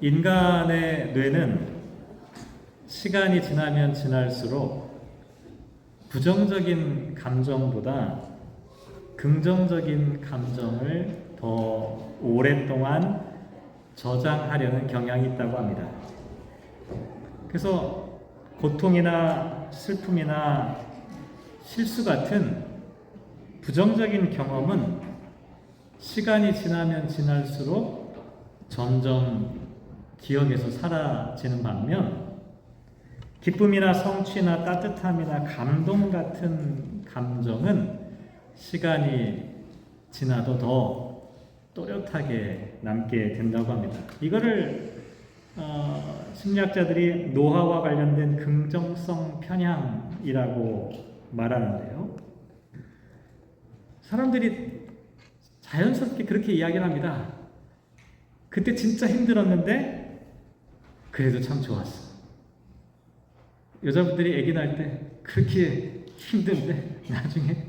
인간의 뇌는 시간이 지나면 지날수록 부정적인 감정보다 긍정적인 감정을 더 오랫동안 저장하려는 경향이 있다고 합니다. 그래서 고통이나 슬픔이나 실수 같은 부정적인 경험은 시간이 지나면 지날수록 점점 기억에서 사라지는 반면 기쁨이나 성취나 따뜻함이나 감동 같은 감정은 시간이 지나도 더 또렷하게 남게 된다고 합니다. 이거를 심리학자들이 노화와 관련된 긍정성 편향이라고 말하는데요. 사람들이 자연스럽게 그렇게 이야기를 합니다. 그때 진짜 힘들었는데 그래도 참 좋았어. 여자분들이 아기 낳을 때 그렇게 힘든데 나중에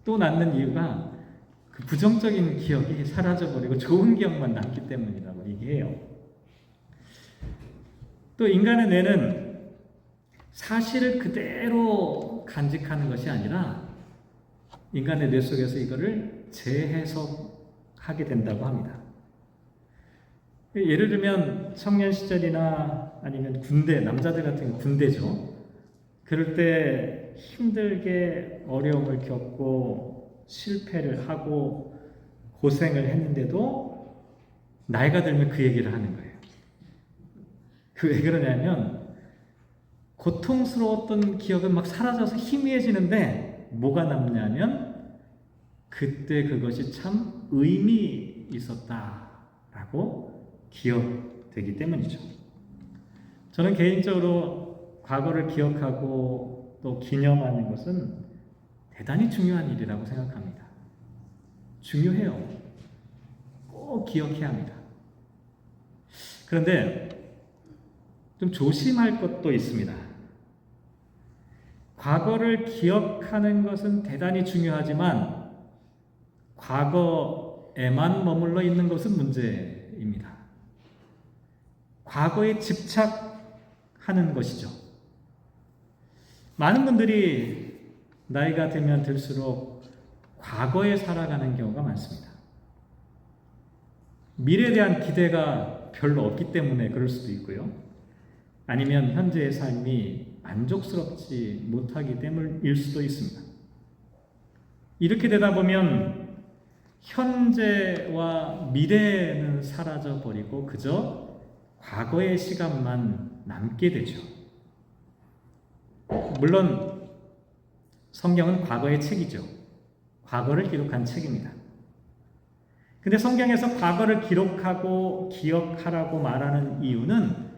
또 낳는 이유가 그 부정적인 기억이 사라져버리고 좋은 기억만 남기 때문이라고 얘기해요. 또 인간의 뇌는 사실을 그대로 간직하는 것이 아니라 인간의 뇌 속에서 이거를 재해석하게 된다고 합니다. 예를 들면 청년 시절이나 아니면 군대, 남자들 같은 경우 군대죠. 그럴 때 힘들게 어려움을 겪고 실패를 하고 고생을 했는데도 나이가 들면 그 얘기를 하는 거예요. 그 왜 그러냐면 고통스러웠던 기억은 막 사라져서 희미해지는데 뭐가 남냐면 그때 그것이 참 의미 있었다라고 기억되기 때문이죠. 저는 개인적으로 과거를 기억하고 또 기념하는 것은 대단히 중요한 일이라고 생각합니다. 중요해요. 꼭 기억해야 합니다. 그런데 좀 조심할 것도 있습니다. 과거를 기억하는 것은 대단히 중요하지만 과거에만 머물러 있는 것은 문제입니다. 과거에 집착하는 것이죠. 많은 분들이 나이가 들면 들수록 과거에 살아가는 경우가 많습니다. 미래에 대한 기대가 별로 없기 때문에 그럴 수도 있고요. 아니면 현재의 삶이 만족스럽지 못하기 때문일 수도 있습니다. 이렇게 되다 보면 현재와 미래는 사라져 버리고 그저 과거의 시간만 남게 되죠. 물론 성경은 과거의 책이죠. 과거를 기록한 책입니다. 근데 성경에서 과거를 기록하고 기억하라고 말하는 이유는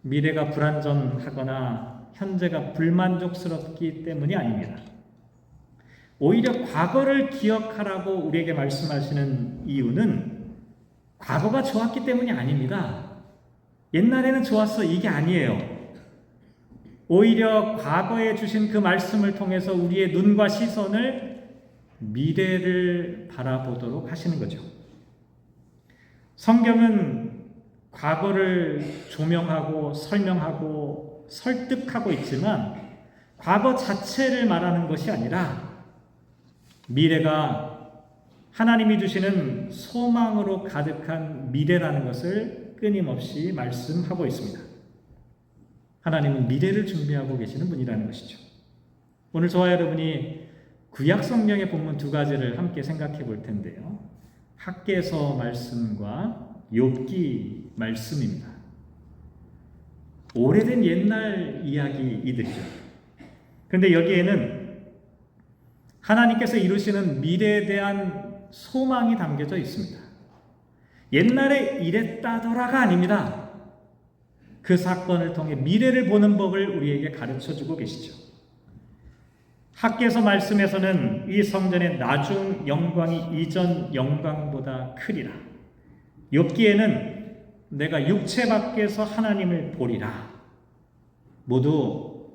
미래가 불안전하거나 현재가 불만족스럽기 때문이 아닙니다. 오히려 과거를 기억하라고 우리에게 말씀하시는 이유는 과거가 좋았기 때문이 아닙니다. 옛날에는 좋았어 이게 아니에요. 오히려 과거에 주신 그 말씀을 통해서 우리의 눈과 시선을 미래를 바라보도록 하시는 거죠. 성경은 과거를 조명하고 설명하고 설득하고 있지만 과거 자체를 말하는 것이 아니라 미래가 하나님이 주시는 소망으로 가득한 미래라는 것을 끊임없이 말씀하고 있습니다. 하나님은 미래를 준비하고 계시는 분이라는 것이죠. 오늘 저와 여러분이 구약 성경의 본문 두 가지를 함께 생각해 볼 텐데요. 학개서 말씀과 욥기 말씀입니다. 오래된 옛날 이야기이들이죠. 그런데 여기에는 하나님께서 이루시는 미래에 대한 소망이 담겨져 있습니다. 옛날에 이랬다더라가 아닙니다. 그 사건을 통해 미래를 보는 법을 우리에게 가르쳐주고 계시죠. 학개서 말씀에서는 이 성전의 나중 영광이 이전 영광보다 크리라. 욥기에는 내가 육체 밖에서 하나님을 보리라. 모두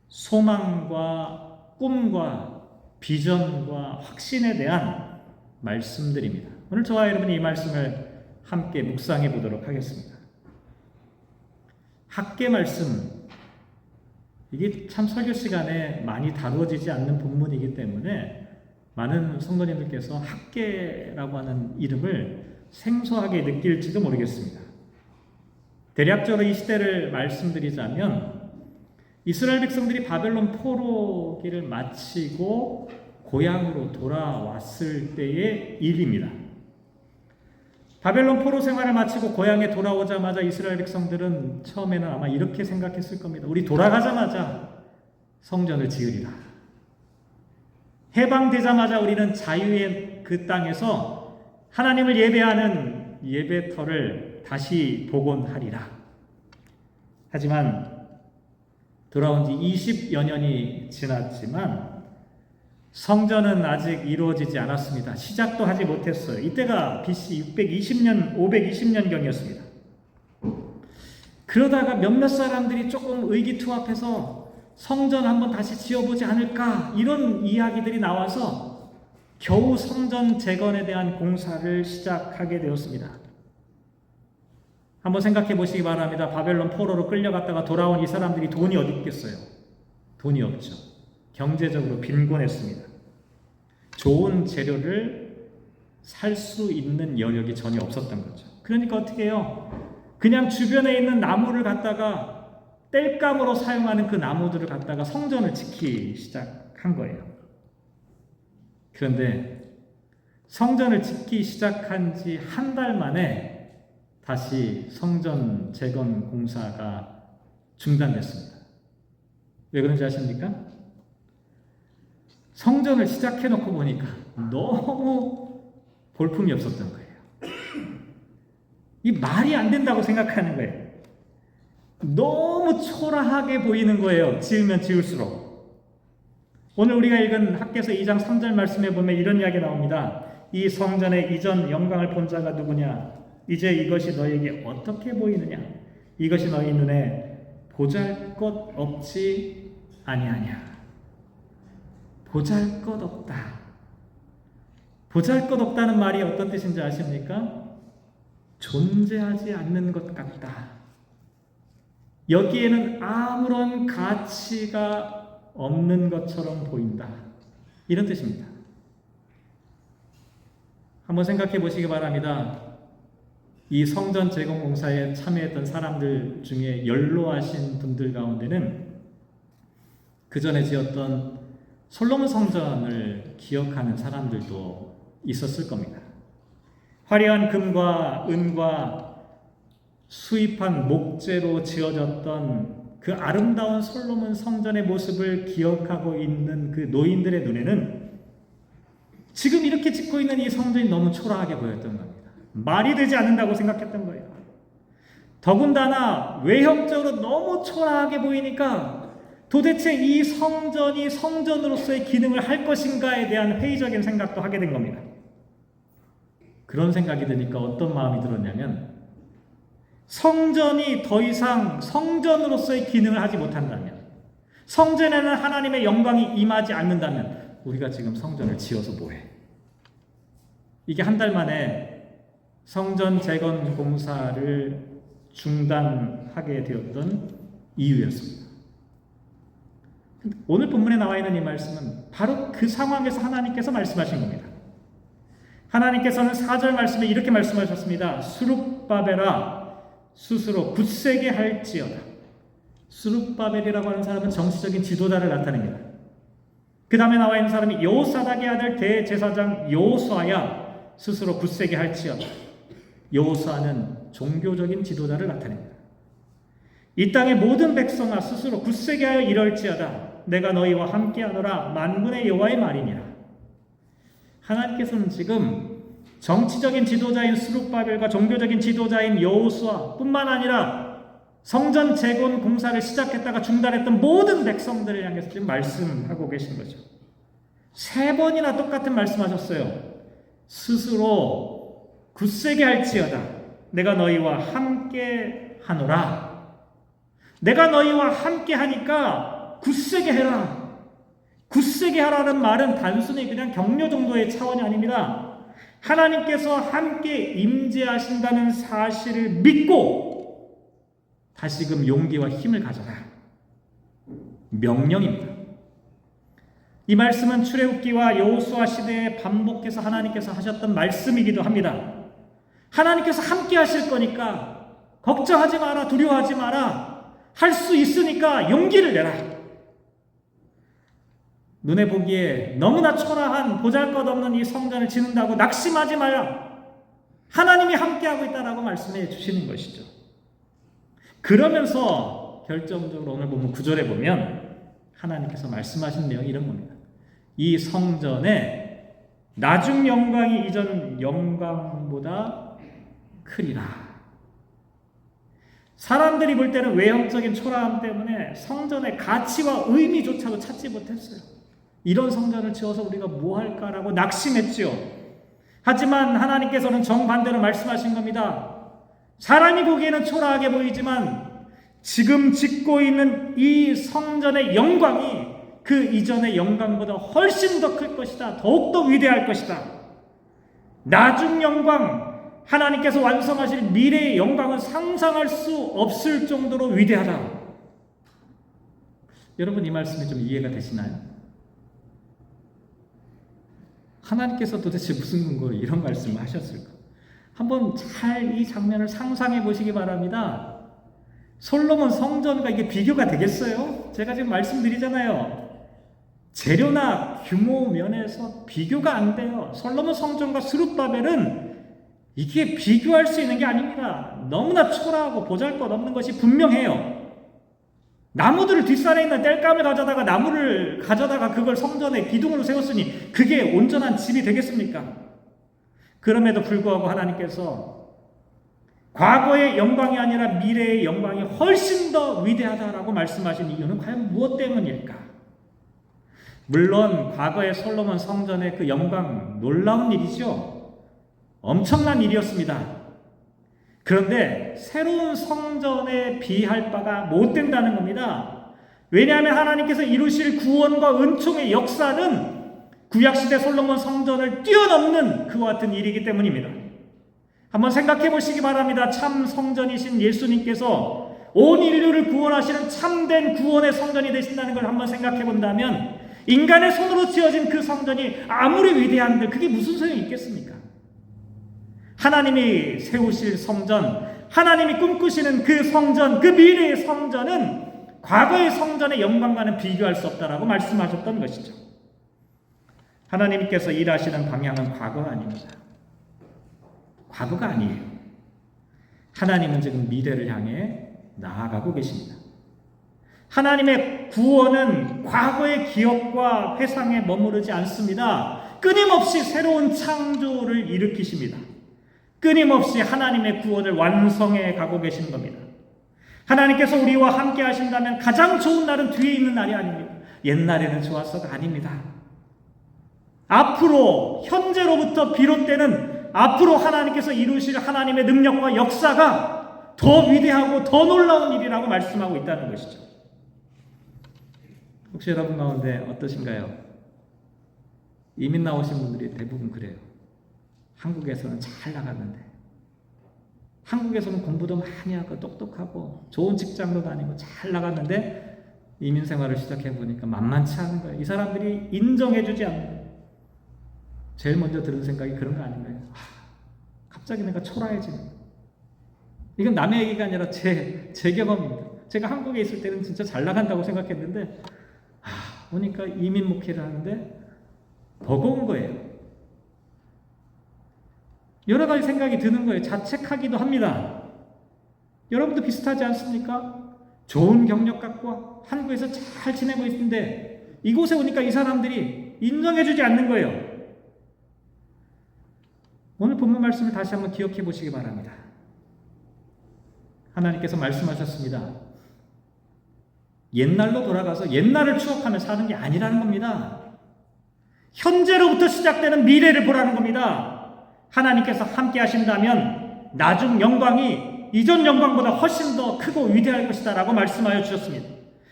소망과 꿈과 비전과 확신에 대한 말씀들입니다. 오늘 저와 여러분이 이 말씀을 함께 묵상해 보도록 하겠습니다. 학계 말씀, 이게 참 설교 시간에 많이 다루어지지 않는 본문이기 때문에 많은 성도님들께서 학계라고 하는 이름을 생소하게 느낄지도 모르겠습니다. 대략적으로 이 시대를 말씀드리자면 이스라엘 백성들이 바벨론 포로기를 마치고 고향으로 돌아왔을 때의 일입니다. 바벨론 포로 생활을 마치고 고향에 돌아오자마자 이스라엘 백성들은 처음에는 아마 이렇게 생각했을 겁니다. 우리 돌아가자마자 성전을 지으리라. 해방되자마자 우리는 자유의 그 땅에서 하나님을 예배하는 예배터를 다시 복원하리라. 하지만 돌아온 지 20여 년이 지났지만 성전은 아직 이루어지지 않았습니다. 시작도 하지 못했어요. 이때가 BC 620년, 520년경이었습니다. 그러다가 몇몇 사람들이 조금 의기투합해서 성전 한번 다시 지어보지 않을까 이런 이야기들이 나와서 겨우 성전 재건에 대한 공사를 시작하게 되었습니다. 한번 생각해 보시기 바랍니다. 바벨론 포로로 끌려갔다가 돌아온 이 사람들이 돈이 어디 있겠어요? 돈이 없죠. 경제적으로 빈곤했습니다. 좋은 재료를 살 수 있는 여력이 전혀 없었던 거죠. 그러니까 어떻게 해요? 그냥 주변에 있는 나무를 갖다가 땔감으로 사용하는 그 나무들을 갖다가 성전을 짓기 시작한 거예요. 그런데 성전을 짓기 시작한 지 한 달 만에 다시 성전 재건 공사가 중단됐습니다. 왜 그런지 아십니까? 성전을 시작해놓고 보니까 너무 볼품이 없었던 거예요. 이 말이 안 된다고 생각하는 거예요. 너무 초라하게 보이는 거예요. 지으면 지을수록. 오늘 우리가 읽은 학개서 2장 3절 말씀에 보면 이런 이야기 나옵니다. 이 성전의 이전 영광을 본 자가 누구냐? 이제 이것이 너에게 어떻게 보이느냐? 이것이 너희 눈에 보잘것없지 아니하냐? 보잘것없다. 보잘것없다는 말이 어떤 뜻인지 아십니까? 존재하지 않는 것 같다. 여기에는 아무런 가치가 없는 것처럼 보인다. 이런 뜻입니다. 한번 생각해 보시기 바랍니다. 이 성전 재건 공사에 참여했던 사람들 중에 연로하신 분들 가운데는 그 전에 지었던 솔로몬 성전을 기억하는 사람들도 있었을 겁니다. 화려한 금과 은과 수입한 목재로 지어졌던 그 아름다운 솔로몬 성전의 모습을 기억하고 있는 그 노인들의 눈에는 지금 이렇게 짓고 있는 이 성전이 너무 초라하게 보였던 겁니다. 말이 되지 않는다고 생각했던 거예요. 더군다나 외형적으로 너무 초라하게 보이니까 도대체 이 성전이 성전으로서의 기능을 할 것인가에 대한 회의적인 생각도 하게 된 겁니다. 그런 생각이 드니까 어떤 마음이 들었냐면 성전이 더 이상 성전으로서의 기능을 하지 못한다면, 성전에는 하나님의 영광이 임하지 않는다면 우리가 지금 성전을 지어서 뭐해? 이게 한 달 만에 성전 재건 공사를 중단하게 되었던 이유였습니다. 오늘 본문에 나와 있는 이 말씀은 바로 그 상황에서 하나님께서 말씀하신 겁니다. 하나님께서는 4절 말씀에 이렇게 말씀하셨습니다. 수룹바벨아 스스로 굳세게 할지어다. 수룹바벨이라고 하는 사람은 정치적인 지도자를 나타냅니다. 그 다음에 나와 있는 사람이 여호사닥의 아들 대제사장 여호수아야 스스로 굳세게 할지어다. 여호수아는 종교적인 지도자를 나타냅니다. 이 땅의 모든 백성아 스스로 굳세게 하여 이럴지어다. 내가 너희와 함께하노라. 만군의 여호와의 말이니라. 하나님께서는 지금 정치적인 지도자인 스룹바벨과 종교적인 지도자인 여호수아 뿐만 아니라 성전 재건 공사를 시작했다가 중단했던 모든 백성들을 향해서 지금 말씀하고 계신 거죠. 3번이나 똑같은 말씀하셨어요. 스스로 굳세게 할지어다. 내가 너희와 함께 하노라. 내가 너희와 함께 하니까 굳세게 해라. 굳세게 하라는 말은 단순히 그냥 격려 정도의 차원이 아닙니다. 하나님께서 함께 임재하신다는 사실을 믿고 다시금 용기와 힘을 가져라. 명령입니다. 이 말씀은 출애굽기와 여호수아 시대에 반복해서 하나님께서 하셨던 말씀이기도 합니다. 하나님께서 함께 하실 거니까 걱정하지 마라, 두려워하지 마라, 할 수 있으니까 용기를 내라. 눈에 보기에 너무나 초라한 보잘것없는 이 성전을 짓는다고 낙심하지 마라. 하나님이 함께하고 있다라고 말씀해 주시는 것이죠. 그러면서 결정적으로 오늘 보면 9절에 보면 하나님께서 말씀하신 내용이 이런 겁니다. 이 성전에 나중 영광이 이전 영광보다 크리라. 사람들이 볼 때는 외형적인 초라함 때문에 성전의 가치와 의미조차도 찾지 못했어요. 이런 성전을 지어서 우리가 뭐 할까라고 낙심했지요. 하지만 하나님께서는 정반대로 말씀하신 겁니다. 사람이 보기에는 초라하게 보이지만 지금 짓고 있는 이 성전의 영광이 그 이전의 영광보다 훨씬 더 클 것이다. 더욱더 위대할 것이다. 나중 영광, 하나님께서 완성하실 미래의 영광은 상상할 수 없을 정도로 위대하다. 여러분, 이 말씀이 좀 이해가 되시나요? 하나님께서 도대체 무슨 근거로 이런 말씀을 하셨을까? 한번 잘 이 장면을 상상해 보시기 바랍니다. 솔로몬 성전과 이게 비교가 되겠어요? 제가 지금 말씀드리잖아요. 재료나 규모 면에서 비교가 안 돼요. 솔로몬 성전과 스룹바벨은 이게 비교할 수 있는 게 아닙니다. 너무나 초라하고 보잘것없는 것이 분명해요. 나무들을 뒷산에 있는 땔감을 가져다가 나무를 가져다가 그걸 성전에 기둥으로 세웠으니 그게 온전한 집이 되겠습니까? 그럼에도 불구하고 하나님께서 과거의 영광이 아니라 미래의 영광이 훨씬 더 위대하다라고 말씀하신 이유는 과연 무엇 때문일까? 물론 과거의 솔로몬 성전의 그 영광 놀라운 일이죠. 엄청난 일이었습니다. 그런데 새로운 성전에 비할 바가 못 된다는 겁니다. 왜냐하면 하나님께서 이루실 구원과 은총의 역사는 구약시대 솔로몬 성전을 뛰어넘는 그와 같은 일이기 때문입니다. 한번 생각해 보시기 바랍니다. 참 성전이신 예수님께서 온 인류를 구원하시는 참된 구원의 성전이 되신다는 걸 한번 생각해 본다면 인간의 손으로 지어진 그 성전이 아무리 위대한들 그게 무슨 소용이 있겠습니까? 하나님이 세우실 성전, 하나님이 꿈꾸시는 그 성전, 그 미래의 성전은 과거의 성전의 영광과는 비교할 수 없다라고 말씀하셨던 것이죠. 하나님께서 일하시는 방향은 과거가 아닙니다. 과거가 아니에요. 하나님은 지금 미래를 향해 나아가고 계십니다. 하나님의 구원은 과거의 기억과 회상에 머무르지 않습니다. 끊임없이 새로운 창조를 일으키십니다. 끊임없이 하나님의 구원을 완성해 가고 계신 겁니다. 하나님께서 우리와 함께 하신다면 가장 좋은 날은 뒤에 있는 날이 아닙니다. 옛날에는 좋았어가 아닙니다. 앞으로 현재로부터 비롯되는 앞으로 하나님께서 이루실 하나님의 능력과 역사가 더 위대하고 더 놀라운 일이라고 말씀하고 있다는 것이죠. 혹시 여러분 가운데 어떠신가요? 이민 나오신 분들이 대부분 그래요. 한국에서는 잘 나갔는데, 한국에서는 공부도 많이 하고 똑똑하고 좋은 직장도 다니고 잘 나갔는데 이민 생활을 시작해 보니까 만만치 않은 거예요. 이 사람들이 인정해주지 않는 거예요. 제일 먼저 들은 생각이 그런 거 아닌가요? 갑자기 내가 초라해지는 거예요. 이건 남의 얘기가 아니라 제 경험입니다. 제가 한국에 있을 때는 진짜 잘 나간다고 생각했는데 보니까 이민 목회를 하는데 버거운 거예요. 여러 가지 생각이 드는 거예요. 자책하기도 합니다. 여러분도 비슷하지 않습니까? 좋은 경력 갖고 한국에서 잘 지내고 있는데 이곳에 오니까 이 사람들이 인정해주지 않는 거예요. 오늘 본문 말씀을 다시 한번 기억해 보시기 바랍니다. 하나님께서 말씀하셨습니다. 옛날로 돌아가서 옛날을 추억하며 사는 게 아니라는 겁니다. 현재로부터 시작되는 미래를 보라는 겁니다. 하나님께서 함께 하신다면 나중 영광이 이전 영광보다 훨씬 더 크고 위대할 것이다 라고 말씀하여 주셨습니다.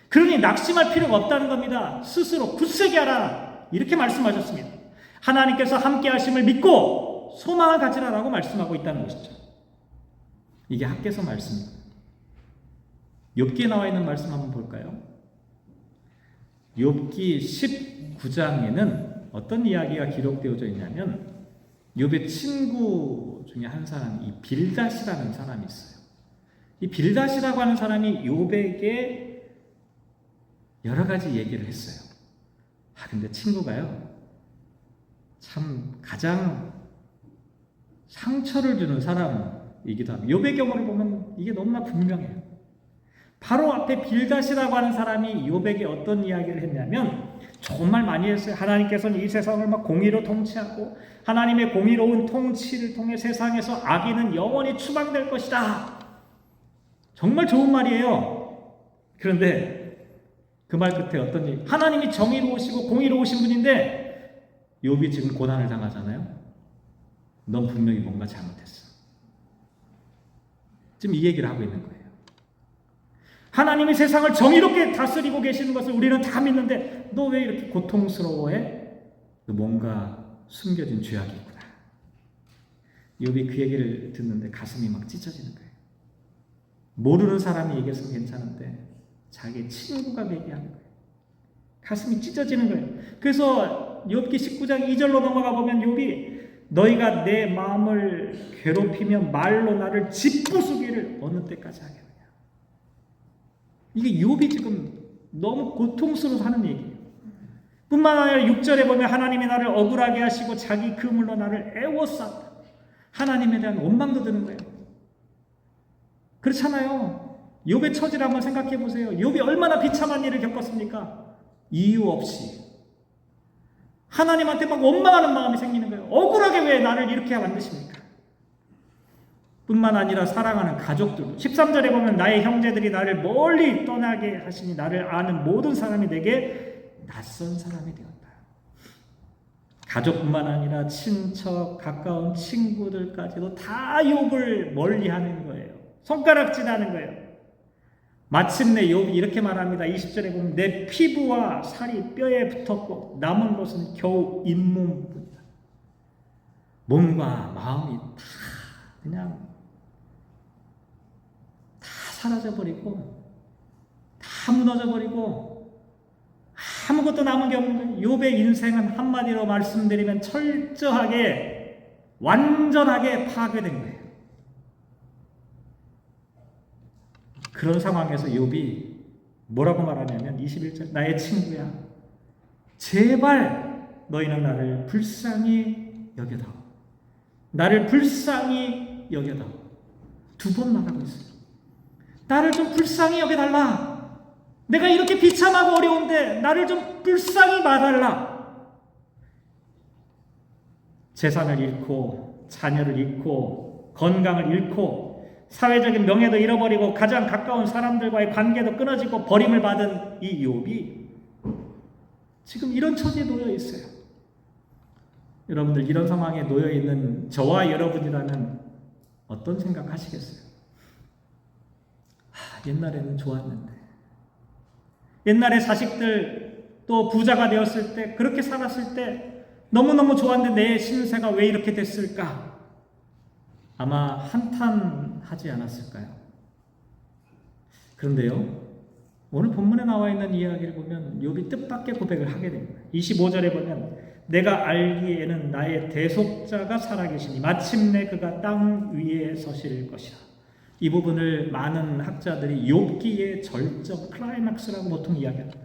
그러니 낙심할 필요가 없다는 겁니다. 스스로 굳세게 하라 이렇게 말씀하셨습니다. 하나님께서 함께 하심을 믿고 믿고 소망을 가지라라고 말씀하고 있다는 것이죠. 이게 학개서 말씀입니다. 욥기에 나와 있는 말씀 한번 볼까요? 욥기 19장에는 어떤 이야기가 기록되어져 있냐면 욥의 친구 중에 한 사람이 이 빌닷이라는 사람이 있어요. 이 빌닷이라고 하는 사람이 욥에게 여러 가지 얘기를 했어요. 근데 친구가요, 참 가장 상처를 주는 사람이기도 합니다. 욥의 경우를 보면 이게 너무나 분명해요. 바로 앞에 빌닷이라고 하는 사람이 욥에게 어떤 이야기를 했냐면 정말 많이 했어요. 하나님께서는 이 세상을 막 공의로 통치하고 하나님의 공의로운 통치를 통해 세상에서 악인은 영원히 추방될 것이다. 정말 좋은 말이에요. 그런데 그 말 끝에 어떤 얘기? 하나님이 정의로우시고 공의로우신 분인데 욥이 지금 고난을 당하잖아요. 넌 분명히 뭔가 잘못했어. 지금 이 얘기를 하고 있는 거예요. 하나님이 세상을 정의롭게 다스리고 계시는 것을 우리는 다 믿는데 너 왜 이렇게 고통스러워해? 뭔가 숨겨진 죄악이 있구나. 욥이 그 얘기를 듣는데 가슴이 막 찢어지는 거예요. 모르는 사람이 얘기해서 괜찮은데 자기 친구가 얘기하는 거예요. 가슴이 찢어지는 거예요. 그래서 욥기 19장 2절로 넘어가 보면 욥이 너희가 내 마음을 괴롭히며 말로 나를 짓부수기를 어느 때까지 하겠느냐. 이게 욥이 지금 너무 고통스러워서 하는 얘기예요. 뿐만 아니라 6절에 보면 하나님이 나를 억울하게 하시고 자기 그물로 나를 애워쌌다. 하나님에 대한 원망도 드는 거예요. 그렇잖아요. 욥의 처지를 한번 생각해 보세요. 욥이 얼마나 비참한 일을 겪었습니까? 이유 없이 하나님한테 막 원망하는 마음이 생기는 거예요. 억울하게 왜 나를 이렇게 만드십니까? 뿐만 아니라 사랑하는 가족들. 13절에 보면 나의 형제들이 나를 멀리 떠나게 하시니 나를 아는 모든 사람이 내게 낯선 사람이 되었다. 가족뿐만 아니라 친척, 가까운 친구들까지도 다 욥을 멀리하는 거예요. 손가락질하는 거예요. 마침내 욥이 이렇게 말합니다. 20절에 보면 내 피부와 살이 뼈에 붙었고 남은 것은 겨우 잇몸뿐이다. 몸과 마음이 다 그냥 다 사라져버리고 다 무너져버리고 아무것도 남은 게 없는 욥의 인생은 한마디로 말씀드리면 철저하게 완전하게 파괴된 거예요. 그런 상황에서 욥이 뭐라고 말하냐면 21절 나의 친구야 제발 너희는 나를 불쌍히 여겨다오. 나를 불쌍히 여겨다오. 두 번 말하고 있어요. 나를 좀 불쌍히 여겨달라. 내가 이렇게 비참하고 어려운데 나를 좀 불쌍히 봐달라. 재산을 잃고 자녀를 잃고 건강을 잃고 사회적인 명예도 잃어버리고 가장 가까운 사람들과의 관계도 끊어지고 버림을 받은 이 욥이 지금 이런 처지에 놓여 있어요. 여러분들 이런 상황에 놓여 있는 저와 여러분이라면 어떤 생각 하시겠어요? 옛날에는 좋았는데 옛날에 자식들 또 부자가 되었을 때 그렇게 살았을 때 너무너무 좋았는데 내 신세가 왜 이렇게 됐을까? 아마 한탄하지 않았을까요? 그런데요, 오늘 본문에 나와 있는 이야기를 보면 욥이 뜻밖의 고백을 하게 됩니다. 25절에 보면 내가 알기에는 나의 대속자가 살아계시니 마침내 그가 땅 위에 서실 것이라. 이 부분을 많은 학자들이 욥기의 절정 클라이막스라고 보통 이야기합니다.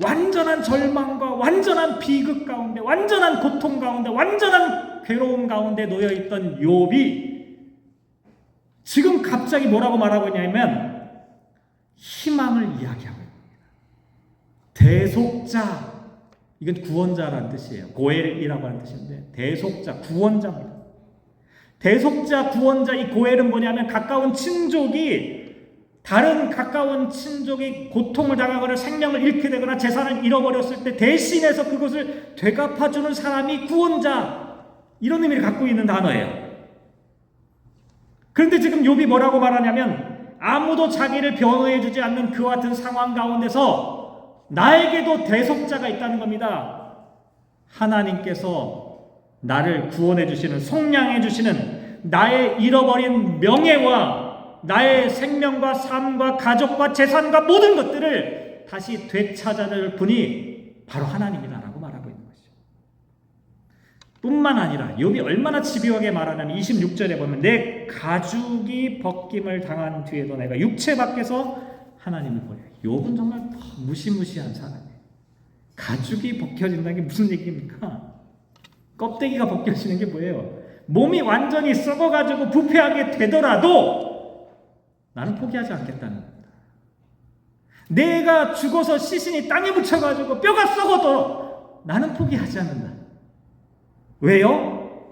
완전한 절망과 완전한 비극 가운데 완전한 고통 가운데 완전한 괴로움 가운데 놓여있던 욥이 지금 갑자기 뭐라고 말하고 있냐면 희망을 이야기하고 있습니다. 대속자, 이건 구원자라는 뜻이에요. 고엘이라고 하는 뜻인데 대속자, 구원자입니다. 대속자, 구원자, 이 고엘은 뭐냐면 가까운 친족이 다른 가까운 친족이 고통을 당하거나 생명을 잃게 되거나 재산을 잃어버렸을 때 대신해서 그것을 되갚아주는 사람이 구원자, 이런 의미를 갖고 있는 단어예요. 그런데 지금 욥이 뭐라고 말하냐면 아무도 자기를 변호해주지 않는 그와 같은 상황 가운데서 나에게도 대속자가 있다는 겁니다. 하나님께서 나를 구원해 주시는, 속량해 주시는 나의 잃어버린 명예와 나의 생명과 삶과 가족과 재산과 모든 것들을 다시 되찾아낼 분이 바로 하나님이다라고 말하고 있는 것이죠. 뿐만 아니라 욥이 얼마나 집요하게 말하냐면 26절에 보면 내 가죽이 벗김을 당한 뒤에도 내가 육체 밖에서 하나님을 보여. 욥은 정말 무시무시한 사람이에요. 가죽이 벗겨진다는 게 무슨 얘기입니까? 껍데기가 벗겨지는 게 뭐예요? 몸이 완전히 썩어가지고 부패하게 되더라도 나는 포기하지 않겠다는 겁니다. 내가 죽어서 시신이 땅에 묻혀가지고 뼈가 썩어도 나는 포기하지 않는다. 왜요?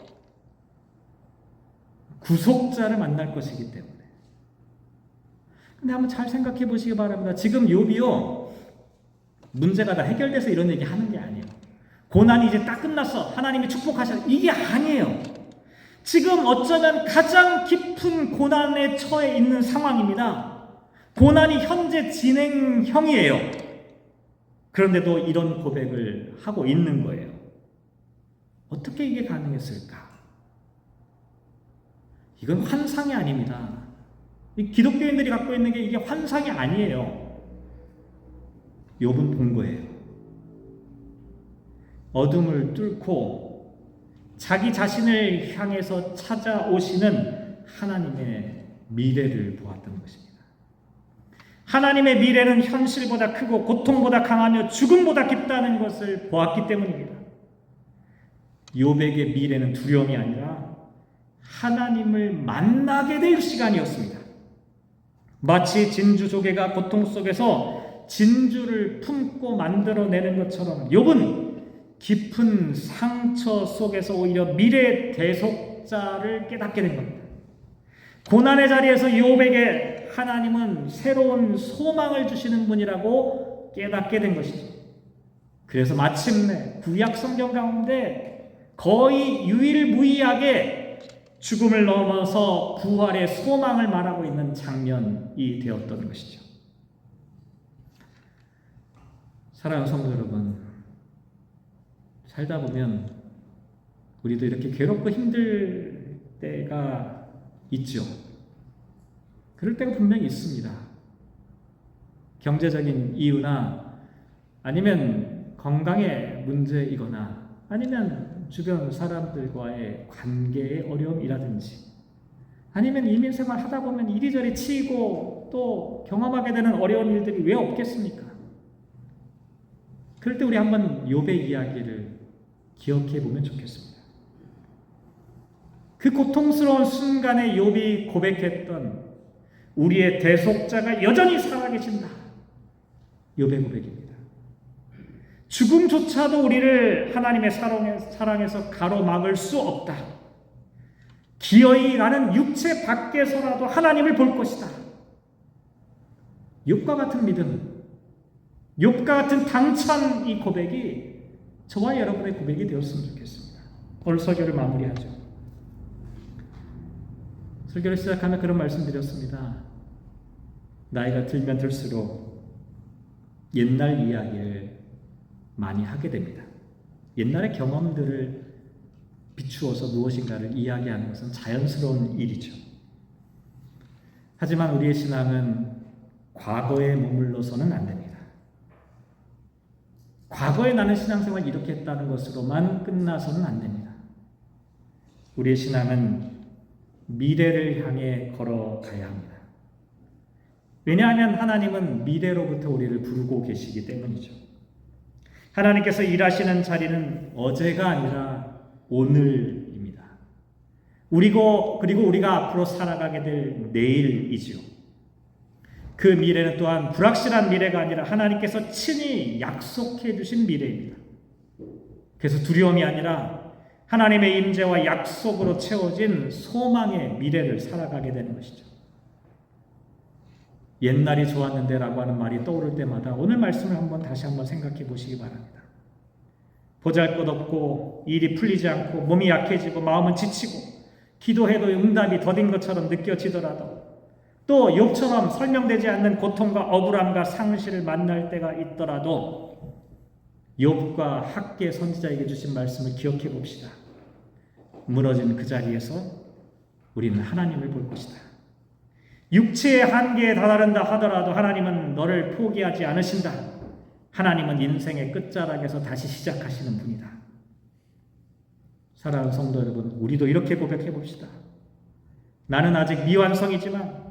구속자를 만날 것이기 때문에. 근데 한번 잘 생각해 보시기 바랍니다. 지금 욥이요, 문제가 다 해결돼서 이런 얘기 하는 게 아니에요. 고난이 이제 딱 끝났어, 하나님이 축복하셨어, 이게 아니에요. 지금 어쩌면 가장 깊은 고난에 처해 있는 상황입니다. 고난이 현재 진행형이에요. 그런데도 이런 고백을 하고 있는 거예요. 어떻게 이게 가능했을까? 이건 환상이 아닙니다. 이 기독교인들이 갖고 있는 게 이게 환상이 아니에요. 욥은 본 거예요. 어둠을 뚫고 자기 자신을 향해서 찾아오시는 하나님의 미래를 보았던 것입니다. 하나님의 미래는 현실보다 크고 고통보다 강하며 죽음보다 깊다는 것을 보았기 때문입니다. 욥에게 미래는 두려움이 아니라 하나님을 만나게 될 시간이었습니다. 마치 진주조개가 고통 속에서 진주를 품고 만들어내는 것처럼 욥은 깊은 상처 속에서 오히려 미래의 대속자를 깨닫게 된 겁니다. 고난의 자리에서 욥에게 하나님은 새로운 소망을 주시는 분이라고 깨닫게 된 것이죠. 그래서 마침내 구약 성경 가운데 거의 유일무이하게 죽음을 넘어서 부활의 소망을 말하고 있는 장면이 되었던 것이죠. 사랑하는 성도 여러분, 살다 보면 우리도 이렇게 괴롭고 힘들 때가 있죠. 그럴 때가 분명히 있습니다. 경제적인 이유나 아니면 건강의 문제이거나 아니면 주변 사람들과의 관계의 어려움이라든지 아니면 이민생활 하다 보면 이리저리 치이고 또 경험하게 되는 어려운 일들이 왜 없겠습니까? 그럴 때 우리 한번 욥의 이야기를 기억해 보면 좋겠습니다. 그 고통스러운 순간에 욥이 고백했던 우리의 대속자가 여전히 살아계신다. 욥의 고백입니다. 죽음조차도 우리를 하나님의 사랑에서 가로막을 수 없다. 기어이 나는 육체 밖에서라도 하나님을 볼 것이다. 욥과 같은 믿음, 욥과 같은 당찬 이 고백이 저와 여러분의 고백이 되었으면 좋겠습니다. 오늘 설교를 마무리하죠. 설교를 시작하며 그런 말씀 드렸습니다. 나이가 들면 들수록 옛날 이야기를 많이 하게 됩니다. 옛날의 경험들을 비추어서 무엇인가를 이야기하는 것은 자연스러운 일이죠. 하지만 우리의 신앙은 과거에 머물러서는 안 됩니다. 과거에 나는 신앙생활 이렇게 했다는 것으로만 끝나서는 안 됩니다. 우리의 신앙은 미래를 향해 걸어가야 합니다. 왜냐하면 하나님은 미래로부터 우리를 부르고 계시기 때문이죠. 하나님께서 일하시는 자리는 어제가 아니라 오늘입니다. 그리고 우리가 앞으로 살아가게 될 내일이지요. 그 미래는 또한 불확실한 미래가 아니라 하나님께서 친히 약속해 주신 미래입니다. 그래서 두려움이 아니라 하나님의 임재와 약속으로 채워진 소망의 미래를 살아가게 되는 것이죠. 옛날이 좋았는데 라고 하는 말이 떠오를 때마다 오늘 말씀을 다시 한번 생각해 보시기 바랍니다. 보잘것없고 일이 풀리지 않고 몸이 약해지고 마음은 지치고 기도해도 응답이 더딘 것처럼 느껴지더라도 또 욥처럼 설명되지 않는 고통과 억울함과 상실을 만날 때가 있더라도 욥과 학계 선지자에게 주신 말씀을 기억해 봅시다. 무너진 그 자리에서 우리는 하나님을 볼 것이다. 육체의 한계에 다다른다 하더라도 하나님은 너를 포기하지 않으신다. 하나님은 인생의 끝자락에서 다시 시작하시는 분이다. 사랑하는 성도 여러분, 우리도 이렇게 고백해 봅시다. 나는 아직 미완성이지만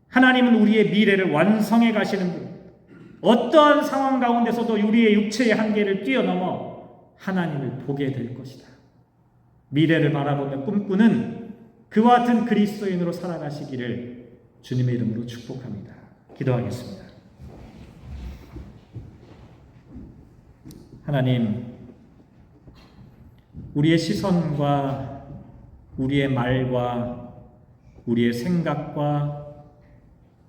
하나님은 우리의 미래를 완성해 가시는 분. 어떠한 상황 가운데서도 우리의 육체의 한계를 뛰어넘어 하나님을 보게 될 것이다. 미래를 바라보며 꿈꾸는 그와 같은 그리스도인으로 살아가시기를 주님의 이름으로 축복합니다. 기도하겠습니다. 하나님, 우리의 시선과 우리의 말과 우리의 생각과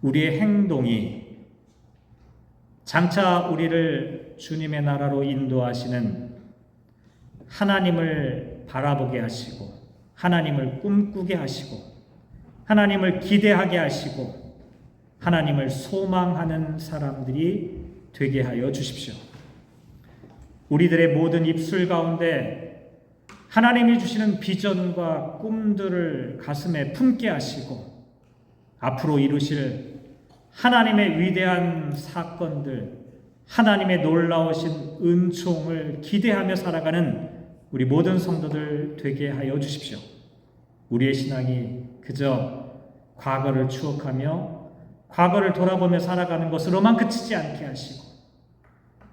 우리의 행동이 장차 우리를 주님의 나라로 인도하시는 하나님을 바라보게 하시고 하나님을 꿈꾸게 하시고 하나님을 기대하게 하시고 하나님을 소망하는 사람들이 되게 하여 주십시오. 우리들의 모든 입술 가운데 하나님이 주시는 비전과 꿈들을 가슴에 품게 하시고 앞으로 이루실 하나님의 위대한 사건들, 하나님의 놀라우신 은총을 기대하며 살아가는 우리 모든 성도들 되게 하여 주십시오. 우리의 신앙이 그저 과거를 추억하며 과거를 돌아보며 살아가는 것으로만 그치지 않게 하시고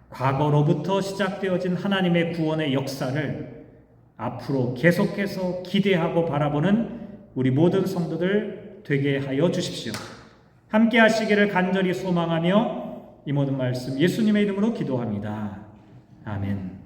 과거로부터 시작되어진 하나님의 구원의 역사를 앞으로 계속해서 기대하고 바라보는 우리 모든 성도들 되게 하여 주십시오. 함께 하시기를 간절히 소망하며 이 모든 말씀 예수님의 이름으로 기도합니다. 아멘.